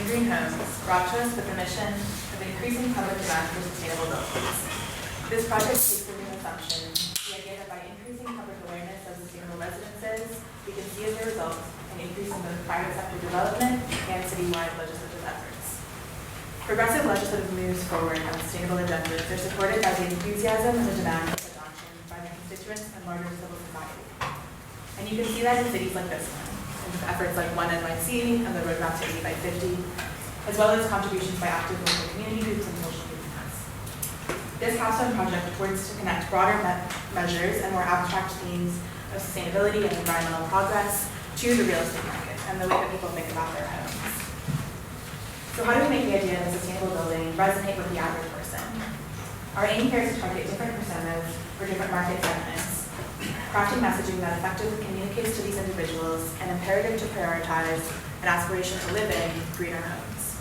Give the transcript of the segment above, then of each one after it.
green homes brought to us with the mission of increasing public demand for sustainable buildings. This project takes the new assumption, the idea that by increasing public awareness of sustainable residences, we can see as a result an increase in both private sector development and citywide legislative efforts. Progressive legislative moves forward on sustainable agendas are supported by the enthusiasm and the demand of adoption by the constituents and larger civil society. And you can see that in cities like this one, with efforts like One NYC and the Roadmap to 80 by 50, as well as contributions by active local community groups and social movements. This Capstone project works to connect broader measures and more abstract themes of sustainability and environmental progress to the real estate market and the way that people think about their homes. So how do we make the idea of a sustainable building resonate with the average person? Our aim here is to target different personas for different market segments, crafting messaging that effectively communicates to these individuals an imperative to prioritize an aspiration to live in greener homes.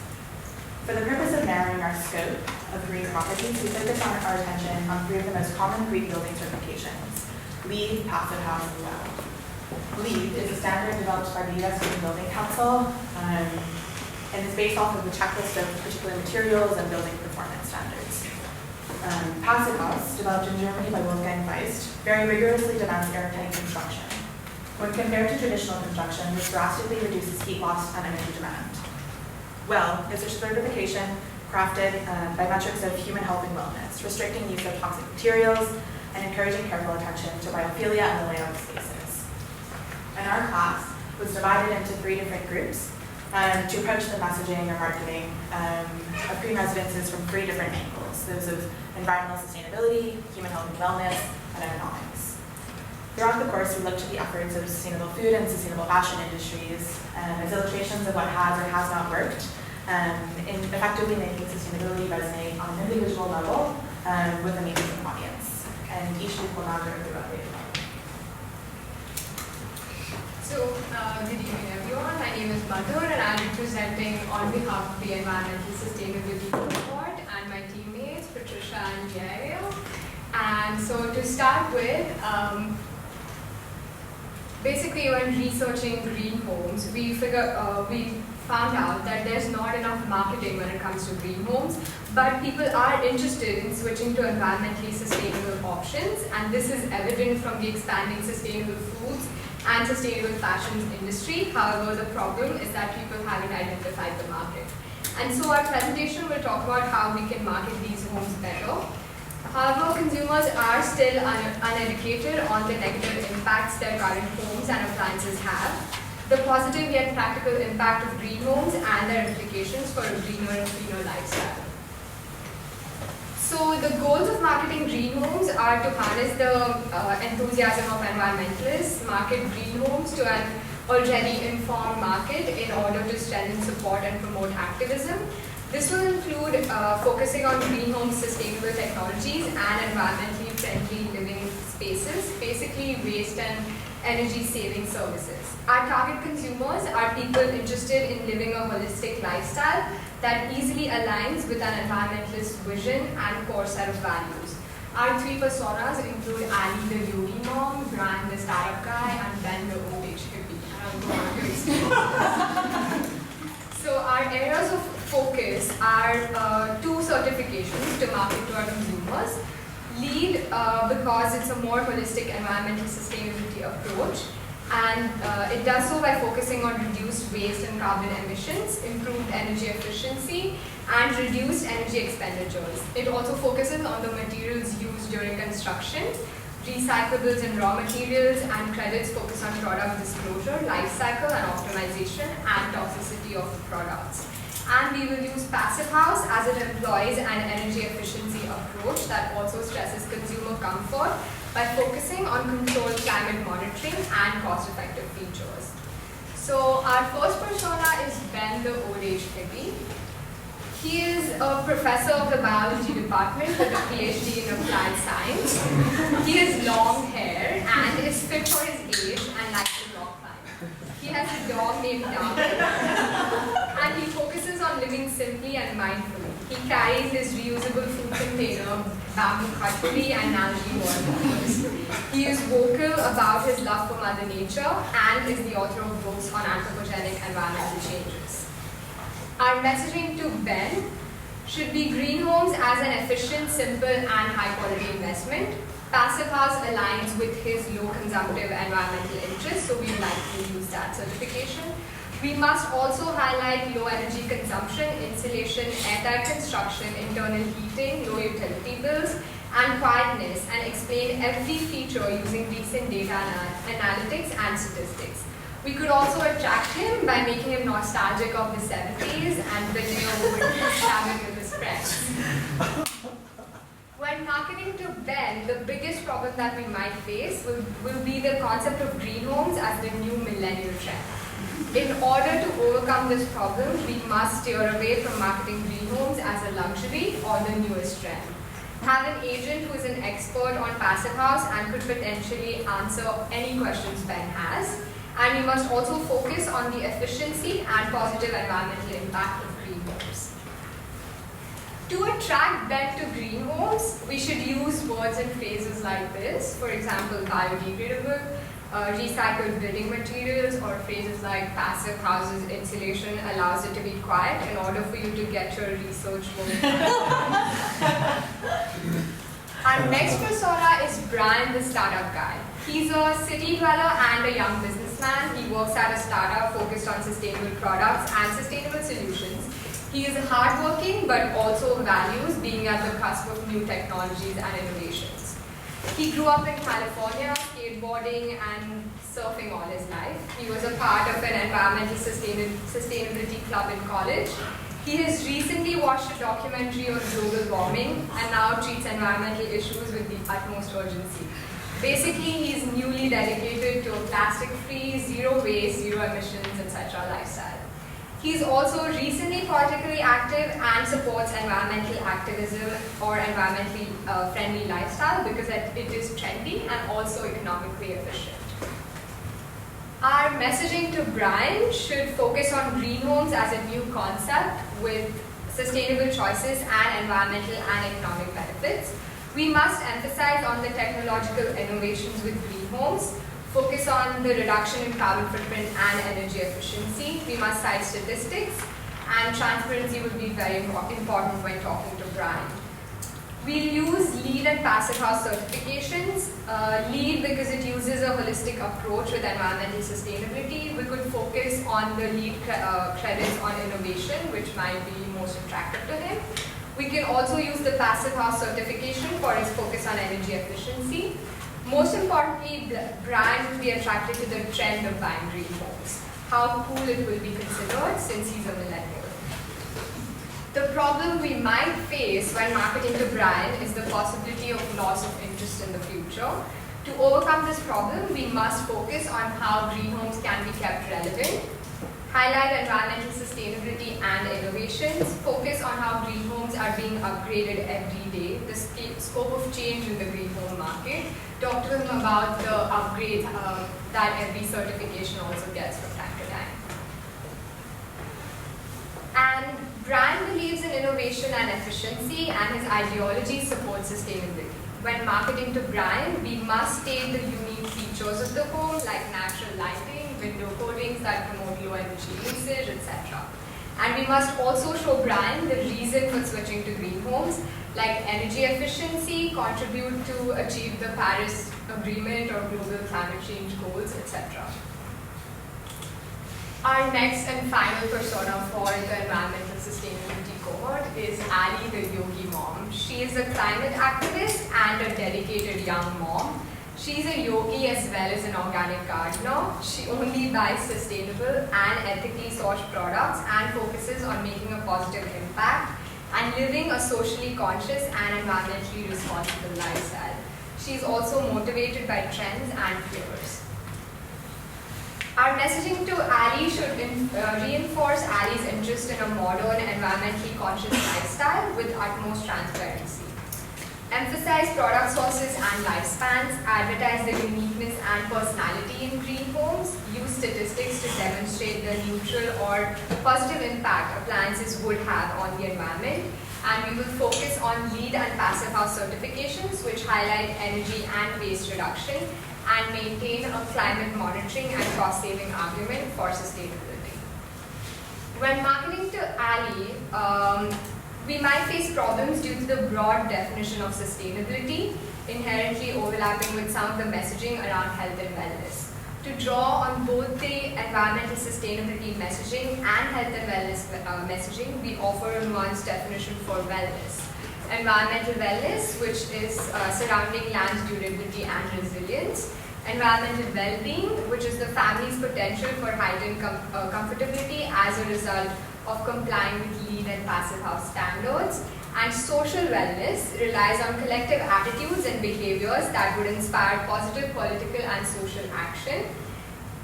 For the purpose of narrowing our scope of green properties, we focus our attention on three of the most common green building certifications: LEED, Passive House, and WELL. LEED is a standard developed by the U.S. Green Building Council and is based off of the checklist of particular materials and building performance standards. Passive House, developed in Germany by Wolfgang Feist, very rigorously demands airtight construction. When compared to traditional construction, this drastically reduces heat loss and energy demand. WELL is a certification crafted by metrics of human health and wellness, restricting use of toxic materials and encouraging careful attention to biophilia and the layout of spaces. And our class was divided into three different groups to approach the messaging or marketing of green residences from three different angles: those of environmental sustainability, human health and wellness, and economics. Throughout the course, we looked to the efforts of sustainable food and sustainable fashion industries as illustrations of what has or has not worked in effectively making sustainability resonate on an individual level with a mainstream audience. And each group will now go through that data. So, good evening everyone. My name is Madhur and I'm presenting on behalf of the Environmental Sustainability Cohort and my teammates, Patricia and Gail. And so to start with, basically when researching green homes, we found out that there's not enough marketing when it comes to green homes, but people are interested in switching to environmentally sustainable options, and this is evident from the expanding sustainable foods and sustainable fashions industry. However, the problem is that people haven't identified the market. And so our presentation will talk about how we can market these homes better. However, consumers are still uneducated on the negative impacts their current homes and appliances have, the positive yet practical impact of green homes and their implications for a greener and cleaner lifestyle. So the goals of marketing green homes are to harness the enthusiasm of environmentalists, market green homes to an already informed market in order to strengthen support and promote activism. This will include focusing on green homes, sustainable technologies, and environmentally friendly living spaces, basically waste and energy saving services. Our target consumers are people interested in living a holistic lifestyle that easily aligns with an environmentalist vision and core set of values. Our three personas include Ali the Yogi Mom, Brian the startup guy, and Ben the old age hippie. And I'll go on to explain. So our areas of focus are two certifications to market to our consumers. LEED because it's a more holistic environmental sustainability approach, and it does so by focusing on reduced waste and carbon emissions, improved energy efficiency, and reduced energy expenditures. It also focuses on the materials used during construction, recyclables and raw materials, and credits focus on product disclosure, life cycle and optimization, and toxicity of products. And we will use Passive House as it employs an energy efficiency approach that also stresses consumer comfort by focusing on controlled climate monitoring and cost-effective features. So our first persona is Ben the old age hippie. He is a professor of the biology department with a PhD in applied science. He has long hair and is fit for his age and likes to rock climb. He has a dog named Darwin, and he focuses on living simply and mindfully. He carries his reusable food container, bamboo cutlery, and algae water. He is vocal about his love for Mother Nature and is the author of books on anthropogenic environmental changes. Our messaging to Ben should be green homes as an efficient, simple, and high-quality investment. Passive House aligns with his low consumptive environmental interests, so we'd like to use that certification. We must also highlight low energy consumption, insulation, airtight construction, internal heating, low utility bills, and quietness, and explain every feature using recent data analytics and statistics. We could also attract him by making him nostalgic of the 70s and building a wooden cabin with his friends. When marketing to Ben, the biggest problem that we might face will be the concept of green homes as the new millennial trend. In order to overcome this problem, we must steer away from marketing green homes as a luxury or the newest trend. Have an agent who is an expert on Passive House and could potentially answer any questions Ben has. And we must also focus on the efficiency and positive environmental impact of green homes. To attract Ben to green homes, we should use words and phrases like this. For example, biodegradable, recycled building materials, or phrases like Passive House's insulation allows it to be quiet in order for you to get your research work done. Our next persona is Brian, the startup guy. He's a city dweller and a young businessman. He works at a startup focused on sustainable products and sustainable solutions. He is hardworking but also values being at the cusp of new technologies and innovations. He grew up in California, skateboarding and surfing all his life. He was a part of an environmental sustainability club in college. He has recently watched a documentary on global warming and now treats environmental issues with the utmost urgency. Basically, he's newly dedicated to a plastic-free, zero waste, zero emissions, etc. lifestyle. He's also recently politically active and supports environmental activism or environmentally friendly lifestyle because it is trendy and also economically efficient. Our messaging to Brian should focus on green homes as a new concept with sustainable choices and environmental and economic benefits. We must emphasize on the technological innovations with green homes, focus on the reduction in carbon footprint and energy efficiency. We must cite statistics, and transparency will be very important when talking to Brian. We'll use LEED and Passive House certifications. LEED because it uses a holistic approach with environmental sustainability. We could focus on the LEED credits on innovation, which might be most attractive to him. We can also use the Passive House certification for its focus on energy efficiency. Most importantly, Brian will be attracted to the trend of buying green homes. How cool it will be considered since he's a millennial. The problem we might face when marketing to Brian is the possibility of loss of interest in the future. To overcome this problem, we must focus on how green homes can be kept relevant, highlight environmental sustainability and innovations, focus on how green homes are being upgraded every day, the scope of change in the green home market, talk to him about the upgrades that every certification also gets from time to time. And Brian believes in innovation and efficiency, and his ideology supports sustainability. When marketing to Brian, we must state the unique features of the home, like natural lighting, window coatings that promote low energy usage, etc. And we must also show Brian the reason for switching to green homes, like energy efficiency, contribute to achieve the Paris Agreement or global climate change goals, etc. Our next and final persona for the environmental sustainability cohort is Ali, the Yogi Mom. She is a climate activist and a dedicated young mom. She's a yogi as well as an organic gardener. She only buys sustainable and ethically sourced products and focuses on making a positive impact and living a socially conscious and environmentally responsible lifestyle. She's also motivated by trends and fears. Our messaging to Ali should reinforce Ali's interest in a modern, environmentally conscious lifestyle with utmost transparency. Emphasize product sources and lifespans, advertise the uniqueness and personality in green homes, use statistics to demonstrate the neutral or positive impact appliances would have on the environment, and we will focus on LEED and Passive House certifications which highlight energy and waste reduction and maintain a climate monitoring and cost-saving argument for sustainability. When marketing to Ali, we might face problems due to the broad definition of sustainability, inherently overlapping with some of the messaging around health and wellness. To draw on both the environmental sustainability messaging and health and wellness messaging, we offer a nuanced definition for wellness. Environmental wellness, which is surrounding land durability and resilience. Environmental well-being, which is the family's potential for heightened comfortability as a result of complying with lean and passive house standards. And social wellness relies on collective attitudes and behaviors that would inspire positive political and social action.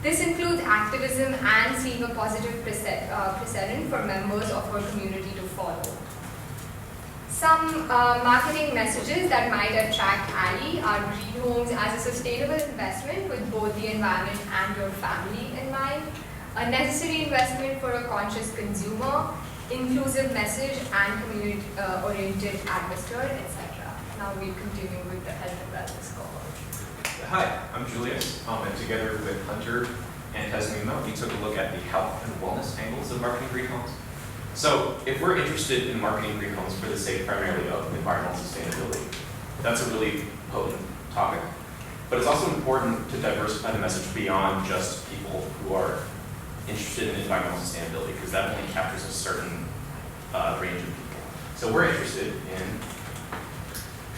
This includes activism and seeing a positive precedent for members of our community to follow. Some marketing messages that might attract Ali are green homes as a sustainable investment with both the environment and your family in mind, a necessary investment for a conscious consumer, inclusive message and community-oriented atmosphere, etc. Now we continue with the health and wellness cohort. Hi, I'm Julian, and together with Hunter and Tasmima, we took a look at the health and wellness angles of marketing green homes. So if we're interested in marketing green homes for the sake primarily of environmental sustainability, that's a really potent topic. But it's also important to diversify the message beyond just people who are interested in environmental sustainability, because that only captures a certain range of people. So we're interested in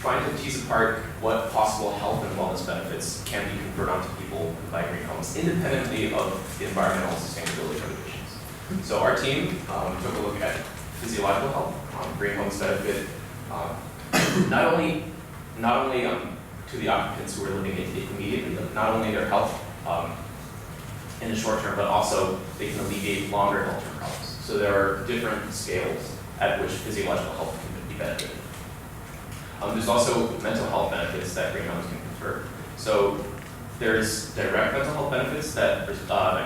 trying to tease apart what possible health and wellness benefits can be conferred onto people who buy green homes, independently of the environmental sustainability motivations. So our team took a look at physiological health, green homes benefit not only to the occupants who are living in it immediately, not only their health in the short term, but also they can alleviate longer health problems. So there are different scales at which physiological health can be benefited. There's also mental health benefits that green homes can confer. So there's direct mental health benefits that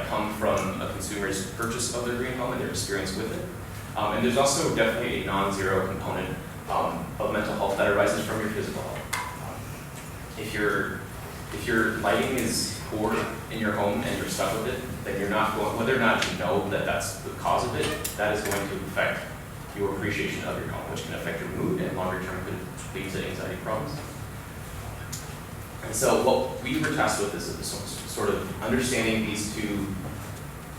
come from a consumer's purchase of their green home and their experience with it. And there's also definitely a non-zero component of mental health that arises from your physical health. If your lighting is poor in your home and you're stuck with it, then you're not going, whether or not you know that that's the cause of it, that is going to affect your appreciation of your home, which can affect your mood and longer term could lead to anxiety problems. And so what we were tasked with is sort of understanding these two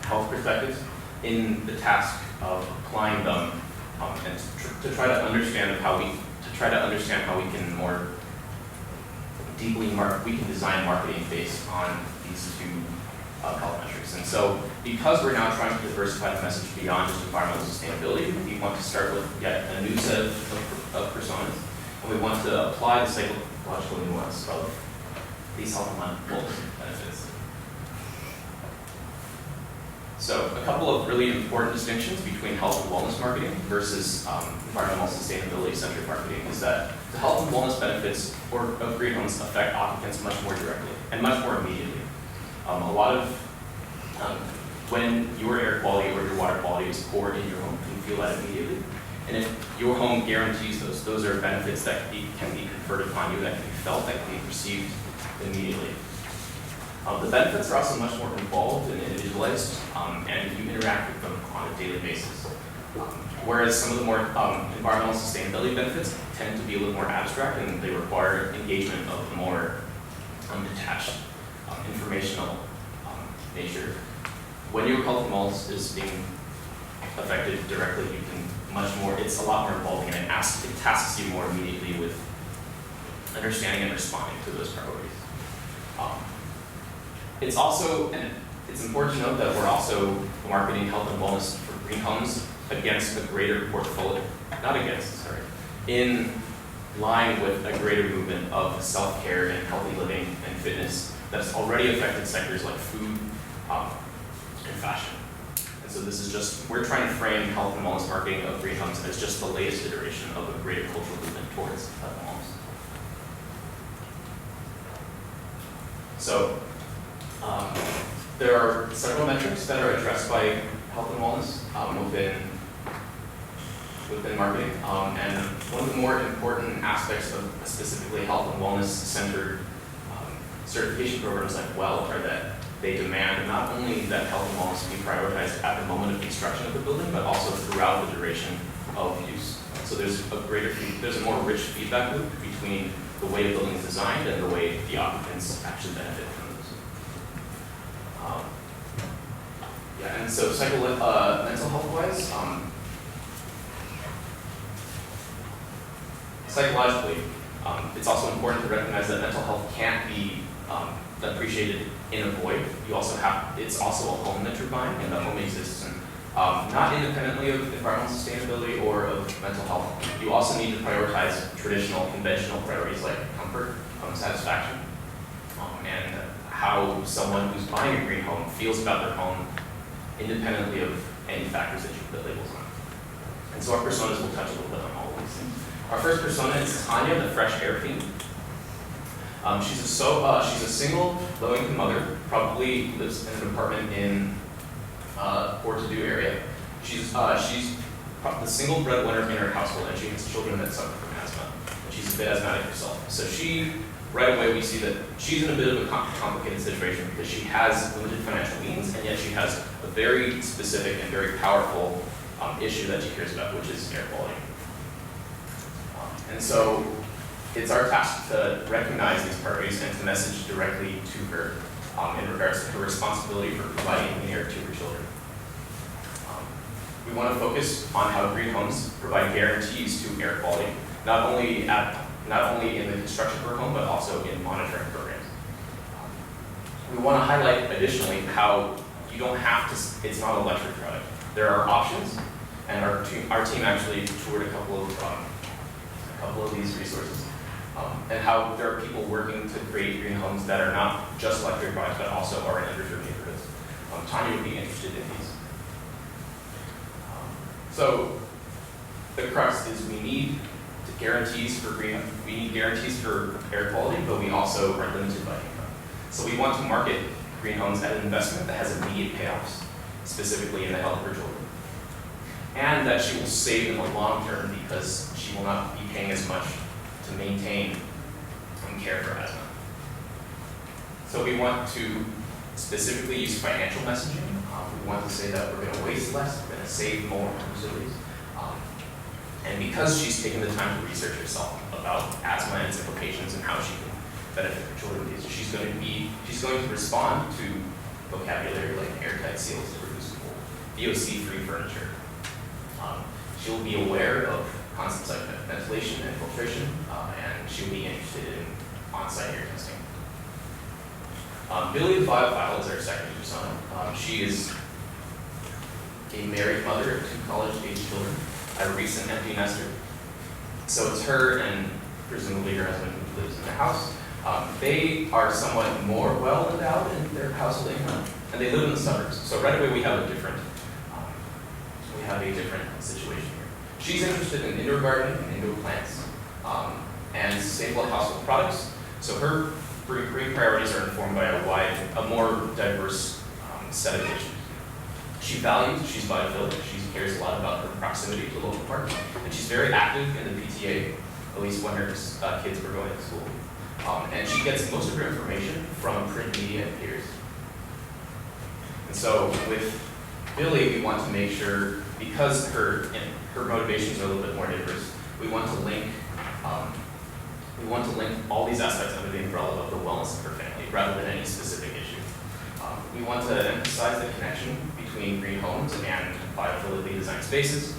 health perspectives in the task of applying them and to try to understand how we can more deeply we can design marketing based on these two health metrics. And so because we're now trying to diversify the message beyond just environmental sustainability, we want to start with yet a new set of personas, and we want to apply the psychological nuance of these health and wellness benefits. So a couple of really important distinctions between health and wellness marketing versus environmental sustainability-centric marketing is that the health and wellness benefits of green homes affect occupants much more directly and much more immediately. When your air quality or your water quality is poor in your home, you can feel that immediately. And if your home guarantees those are benefits that can be conferred upon you, that can be felt, that can be perceived immediately. The benefits are also much more involved and individualized, and you interact with them on a daily basis. Whereas some of the more environmental sustainability benefits tend to be a little more abstract and they require engagement of a more detached, informational nature. When your health and wellness is being affected directly, you can it's a lot more involving, and it tasks you more immediately with understanding and responding to those priorities. It's important to note that we're also marketing health and wellness for green homes in line with a greater movement of self-care and healthy living and fitness that's already affected sectors like food and fashion. And so we're trying to frame health and wellness marketing of green homes as just the latest iteration of a greater cultural movement towards health and wellness. So there are several metrics that are addressed by health and wellness within marketing. And one of the more important aspects of specifically health and wellness centered certification programs like WELL are that they demand not only that health and wellness be prioritized at the moment of construction of the building, but also throughout the duration of use. So there's a more rich feedback loop between the way a building is designed and the way the occupants actually benefit from those. Yeah, and so mental health-wise, psychologically, it's also important to recognize that mental health can't be appreciated in a void. It's also a home that you're buying, and the home exists not independently of environmental sustainability or of mental health. You also need to prioritize traditional, conventional priorities like comfort, satisfaction, and how someone who's buying a green home feels about their home independently of any factors that you put labels on. And so our personas will touch a little bit on all of these things. Our first persona is Tanya, the fresh air fiend. She's a single, low-income mother, probably lives in an apartment in Port-to-Do area. She's the single breadwinner in her household, and she has children that suffer from asthma. And she's a bit asthmatic herself. So right away we see that she's in a bit of a complicated situation because she has limited financial means, and yet she has a very specific and very powerful issue that she cares about, which is air quality. And so it's our task to recognize these priorities and to message directly to her in regards to her responsibility for providing clean air to her children. We want to focus on how green homes provide guarantees to air quality, not only in the construction of her home, but also in monitoring programs. We want to highlight additionally how you don't have to, it's not a luxury product. There are options, and our team actually toured a couple of these resources, and how there are people working to create green homes that are not just luxury products, but also are in underserved neighborhoods. Tanya would be interested in these. So the crux is we need guarantees for air quality, but we also are limited by income. So we want to market green homes as an investment that has immediate payoffs, specifically in the health of her children, and that she will save in the long term because she will not be paying as much to maintain and care for asthma. So we want to specifically use financial messaging. We want to say that we're going to waste less, we're going to save more on facilities. And because she's taken the time to research herself about asthma and its implications and how she can benefit her children, she's going to respond to vocabulary like airtight seals to reduce mold, VOC-free furniture. She'll be aware of concepts like ventilation and filtration, and she'll be interested in on-site air testing. Billy the Biophile is our second persona. She is a married mother of 2 college-age children, a recent empty nester. So it's her and presumably her husband who lives in the house. They are somewhat more well endowed in their household income, and they live in the suburbs. So right away we have a different situation here. She's interested in indoor gardening and indoor plants, and sustainable household products. So her green priorities are informed by a more diverse set of issues. She's biophilic, she cares a lot about her proximity to local parks, and she's very active in the PTA, at least when her kids were going to school. And she gets most of her information from print media and peers. And so with Billy, we want to make sure, because her motivations are a little bit more diverse, we want to link all these aspects under the umbrella of the wellness of her family, rather than any specific issue. We want to emphasize the connection between green homes and biophilically designed spaces,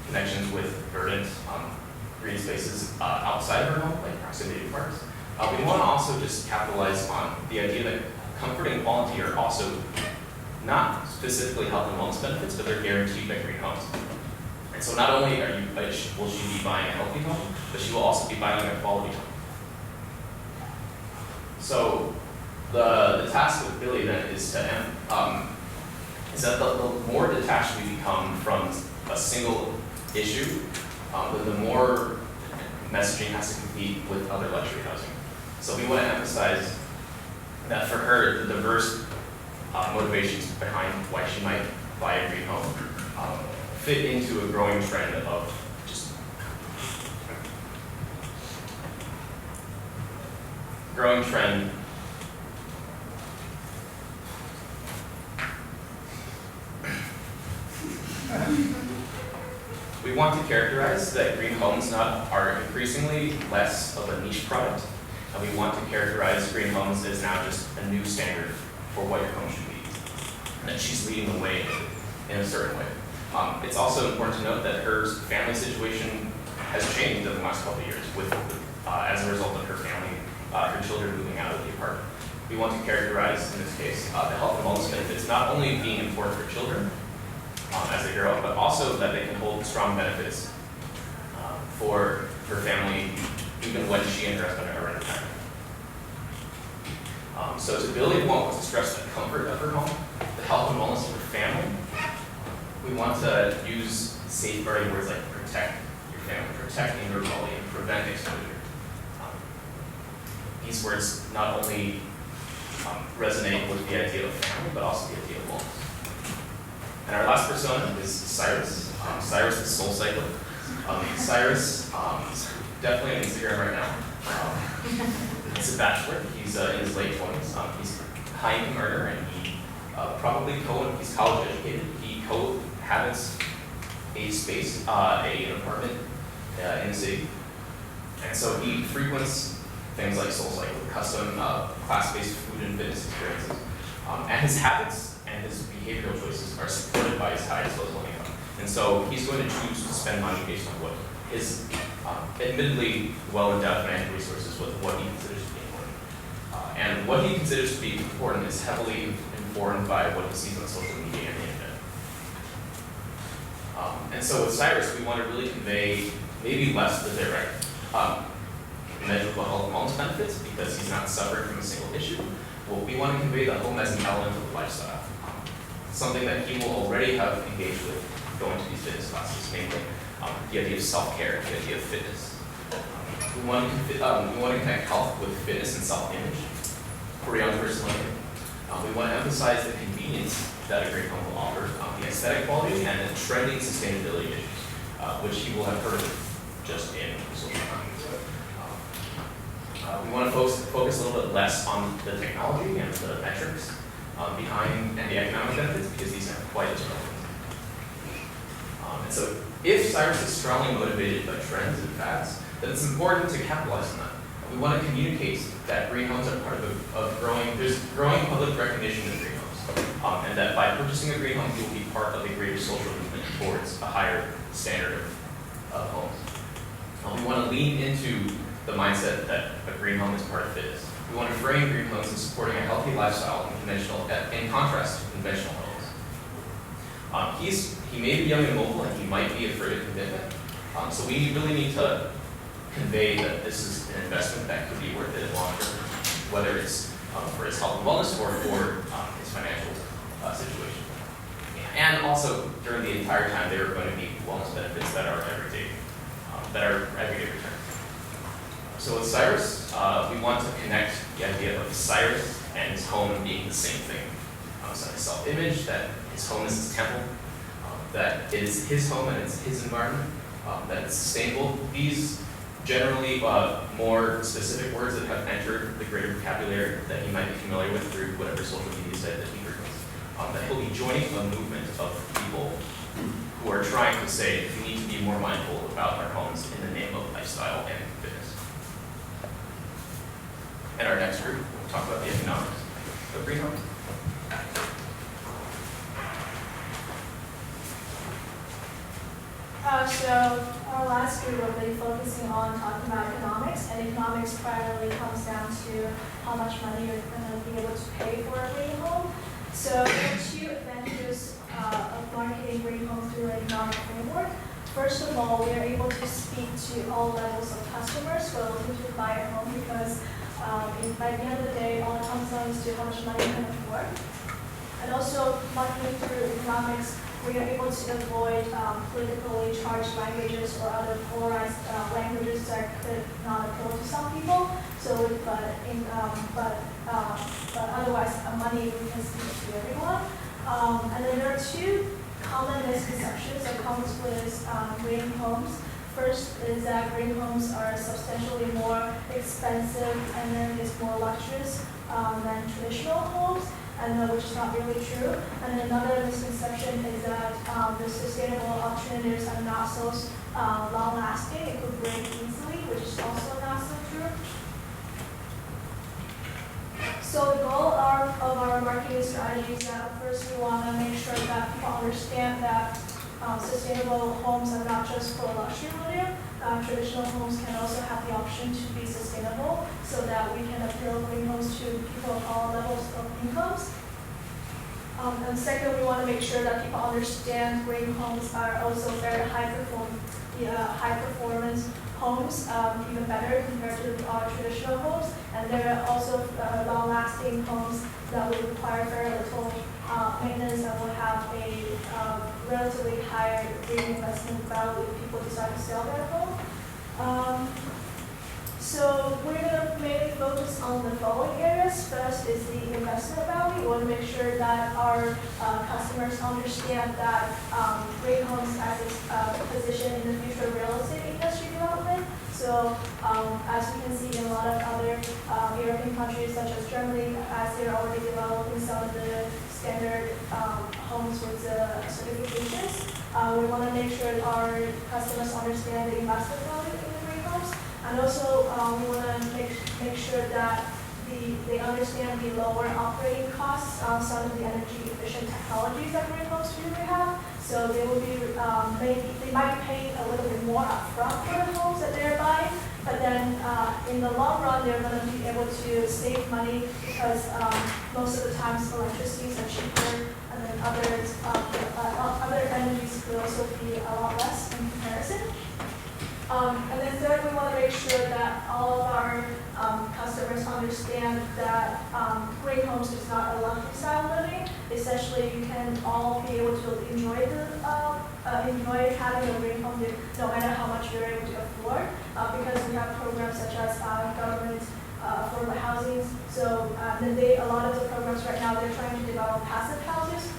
connections with verdant green spaces outside of our home, like proximity to parks. We want to also just capitalize on the idea that comfort and quality are also not specifically health and wellness benefits, but they're guaranteed by green homes. And so not only will she be buying a healthy home, but she will also be buying a quality home. So the task with Billy then is that the more detached we become from a single issue, then the more messaging has to compete with other luxury housing. So we want to emphasize that for her, the diverse motivations behind why she might buy a green home fit into a growing trend of We want to characterize that green homes are increasingly less of a niche product, and we want to characterize green homes as now just a new standard for what your home should be, and that she's leading the way in a certain way. It's also important to note that her family situation has changed in the last couple of years with, as a result of her family, her children moving out of the apartment. We want to characterize, in this case, the health and wellness benefits not only being important for children as they grow up, but also that they can hold strong benefits for her family, even when she and her husband are in retirement. So to build, we want to stress the comfort of her home, the health and wellness of her family. We want to use safeguarding words like protect your family, protect indoor quality, and prevent exposure. These words not only resonate with the idea of family, but also the idea of wellness. And our last persona is Cyrus. Cyrus is Soul Cycle. Cyrus is definitely on Instagram right now. He's a bachelor. He's in his late 20s. He's a high-income earner, and he he's college educated. He cohabits a space, an apartment in the city. And so he frequents things like Soul Cycle, custom class-based food and fitness experiences. And his habits and his behavioral choices are supported by his high disposable income. And so he's going to choose to spend money based on what his admittedly well-endowed financial resources with what he considers to be important. And what he considers to be important is heavily informed by what he sees on social media and the internet. And so with Cyrus, we want to really convey maybe less the direct measurable health and wellness benefits because he's not suffering from a single issue. Well, we want to convey the home as an element of the lifestyle, something that he will already have engaged with going to these fitness classes, mainly the idea of self-care, the idea of fitness. We want to connect health with fitness and self-image for a young person like him. We want to emphasize the convenience that a green home will offer, the aesthetic quality, and the trending sustainability issues, which he will have heard just in social media. We want to focus a little bit less on the technology and the metrics behind and the economic benefits because these aren't quite as relevant. And so if Cyrus is strongly motivated by trends and fads, then it's important to capitalize on that. We want to communicate that green homes are part of there's growing public recognition of green homes. And that by purchasing a green home, you will be part of a greater social movement towards a higher standard of homes. We want to lean into the mindset that a green home is part of fitness. We want to frame green homes as supporting a healthy lifestyle in contrast to conventional homes. He may be young and mobile, and he might be afraid of commitment. So we really need to convey that this is an investment that could be worth it in the long term, whether it's for his health and wellness or for his financial situation. And also, during the entire time, there are going to be wellness benefits that are everyday returns. So with Cyrus, we want to connect the idea of Cyrus and his home being the same thing. So his self-image, that his home is his temple, that it is his home and it's his environment, that it's sustainable. These generally more specific words that have entered the greater vocabulary that he might be familiar with through whatever social media site that he frequents. That he'll be joining a movement of people who are trying to say we need to be more mindful about our homes in the name of lifestyle and fitness. And our next group will talk about the economics of green homes. So our last group will be focusing on talking about economics, and economics primarily comes down to how much money you're going to be able to pay for a green home. So there are two advantages of marketing green homes through an economic framework. First of all, we are able to speak to all levels of customers who are looking to buy a home because by the end of the day, all it comes down to how much money you can afford. And also, marketing through economics, we are able to avoid politically charged languages or other polarized languages that could not appeal to some people. So, but otherwise, money we can speak to everyone. And then there are two common misconceptions that comes with green homes. First is that green homes are substantially more expensive and then it's more luxurious than traditional homes. and which is not really true. And another misconception is that the sustainable alternatives are not so long-lasting. It could break easily, which is also not so true. So the goal of our marketing strategy is that first we want to make sure that people understand that sustainable homes are not just for luxury value. Traditional homes can also have the option to be sustainable so that we can appeal green homes to people of all levels of incomes. And second, we want to make sure that people understand green homes are also very high performance homes, even better compared to our traditional homes. And there are also long-lasting homes that will require very little maintenance and will have a relatively higher reinvestment value if people decide to sell their home. So we're going to mainly focus on the following areas. First is the investment value. We want to make sure that our customers understand that green homes has its position in the future real estate industry development. So as we can see in a lot of other European countries such as Germany, as they're already developing some of the standard homes with the certifications, we want to make sure our customers understand the investment value in the green homes. And also, we want to make sure that they understand the lower operating costs on some of the energy efficient technologies that green homes usually have. So they will be they might be paying a little bit more upfront for the homes that they're buying, but then in the long run they're going to be able to save money because most of the times electricities are cheaper, and then other energies could also be a lot less in comparison. And then third, we want to make sure that all of our customers understand that green homes is not a luxury style living. Essentially, you can all be able to enjoy having a green home no matter how much you're able to afford, because we have programs such as government affordable housing. So a lot of the programs right now, they're trying to develop passive houses,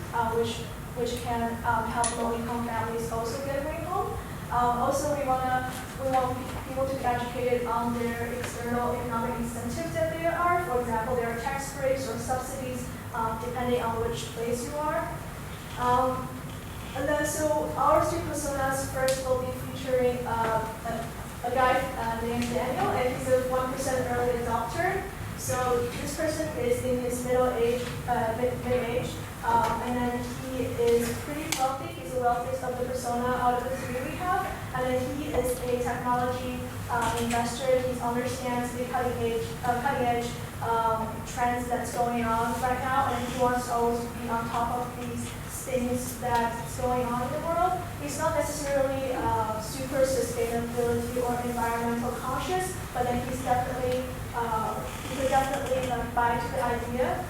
which can help low-income families also get a green home. Also, we want people to be educated on their external economic incentives that there are. For example, there are tax breaks or subsidies depending on which place you are. And then, so our two personas first will be featuring a guy named Daniel, and he's a 1% early adopter. So this person is in his mid-age, and then he is pretty wealthy. He's the wealthiest of the persona out of the three we have. And then he is a technology investor. He understands the cutting edge trends that's going on right now, and he wants to always be on top of these things that's going on in the world. He's not necessarily super sustainability or environmental conscious, but then he could definitely buy into the idea.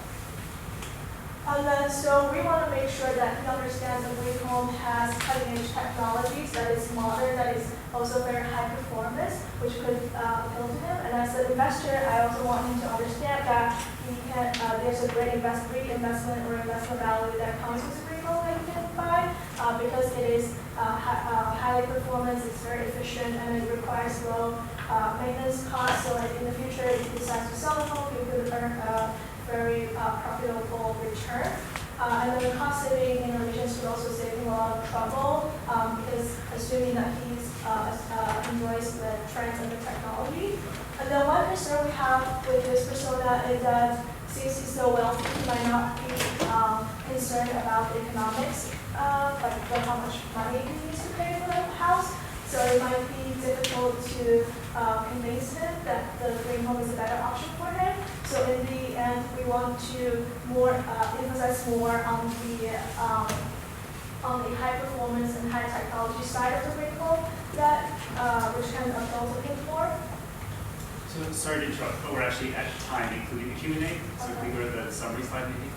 And then, so we want to make sure that he understands that green home has cutting-edge technologies that is modern, that is also very high performance, which could appeal to him. And as an investor, I also want him to understand that he can, there's a great investment or investment value that comes with a green home that he can buy, because it is highly performance, it's very efficient, and it requires low maintenance costs. So in the future, if he decides to sell the home, he could earn very profitable return. And then the cost saving in relations would also save him a lot of trouble, because assuming that he enjoys the trends and the technology. And then one concern we have with this persona is that since he's so wealthy, he might not be concerned about the economics, like how much money he needs to pay for the house. So it might be difficult to convince him that the green home is a better option for him. So in the end, we want to emphasize more on the high performance and high technology side of the green home that which can appeal to him more. So sorry to interrupt, but we're actually at time, including the Q&A. So Okay. can we go to the summary slide maybe?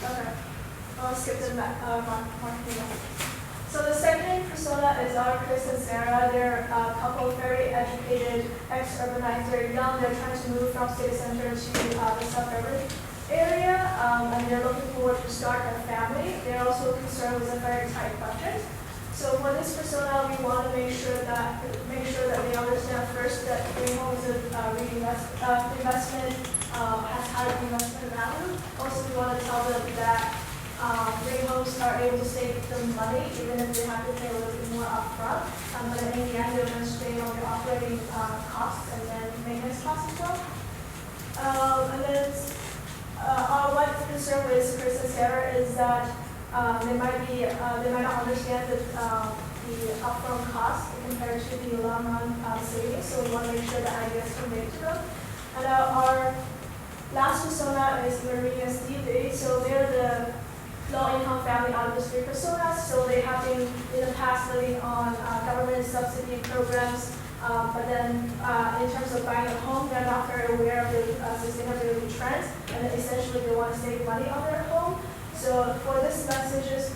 Okay. I'll skip the marketing. So the second persona is our Chris and Sarah. They're a couple of very educated ex-urbanized. They're young. They're trying to move from city center to the suburban area, and they're looking forward to start a family. They're also concerned with a very tight budget. So for this persona, we want to make sure that they understand first that green home is a investment has higher investment value. Also, we want to tell them that green homes are able to save them money even if they have to pay a little bit more upfront. But in the end, they're going to save on their operating costs and then maintenance costs as well. And then one concern with Chris and Sarah is that they might not understand the upfront cost compared to the long run savings. So we want to make sure the idea is conveyed to them. And our last persona is Marie and Steve. So they're the low-income family out of the three personas. So they have been in the past living on government subsidy programs. But then in terms of buying a home, they're not very aware of the sustainability trends, and essentially they want to save money on their home. So for this messages,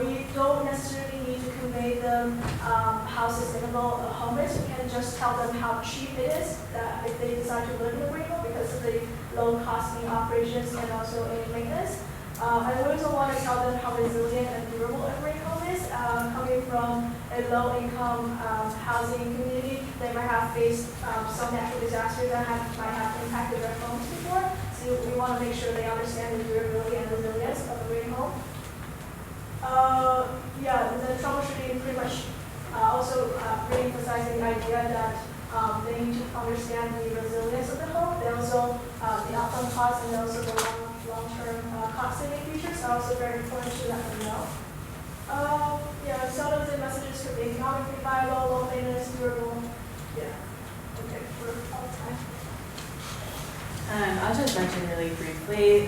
we don't necessarily need to convey them how sustainable a home is. We can just tell them how cheap it is that if they decide to live in a green home because of the low cost in operations and also in maintenance. And we also want to tell them how resilient and durable a green home is. Coming from a low-income housing community, they might have faced some natural disasters that might have impacted their homes before. So we want to make sure they understand the durability and resilience of a green home. The troubleshooting pretty much also really emphasizing the idea that they need to understand the resilience of the home. They also, the upfront costs and also the long-term cost-saving features are also very important to let them know. Some of the messages could be economically viable, low maintenance, durable. Okay, we're out of time. I'll just mention really briefly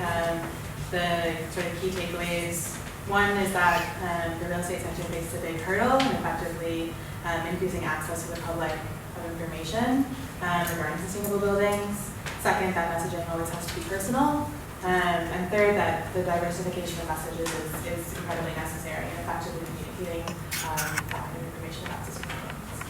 the sort of key takeaways. One is that the real estate sector faces a big hurdle in effectively increasing access to the public of information regarding sustainable buildings. Second, that messaging always has to be personal. And third, that the diversification of messages is incredibly necessary in effectively communicating that information about sustainable buildings.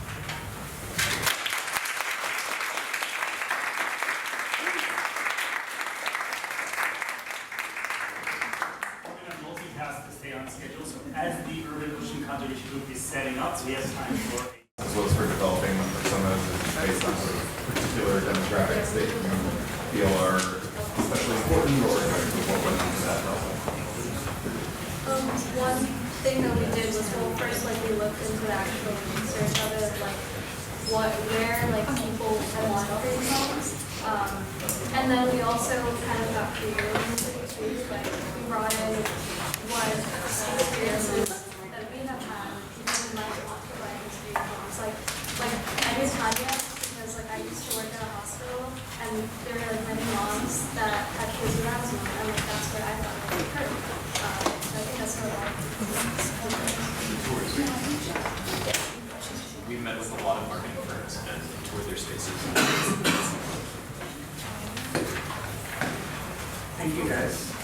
We're going to multitask to stay on schedule. So as the Urban Ocean Conservation Group is setting up, so we have time for as well as for developing personas based on sort of particular demographics that you feel are especially important, or what went into that process? One thing that we did was, well, first, we looked into the actual research of it, where people want green homes. And then we also kind of got creative in the city too. We brought in what experiences that we have had people who might want to buy these green homes. I use Tanya because I used to work at a hospital, and there were many moms that had kids with asthma, and that's what I thought would occur. So I think that's what We've met with a lot of marketing firms and toured their spaces. Thank you, guys.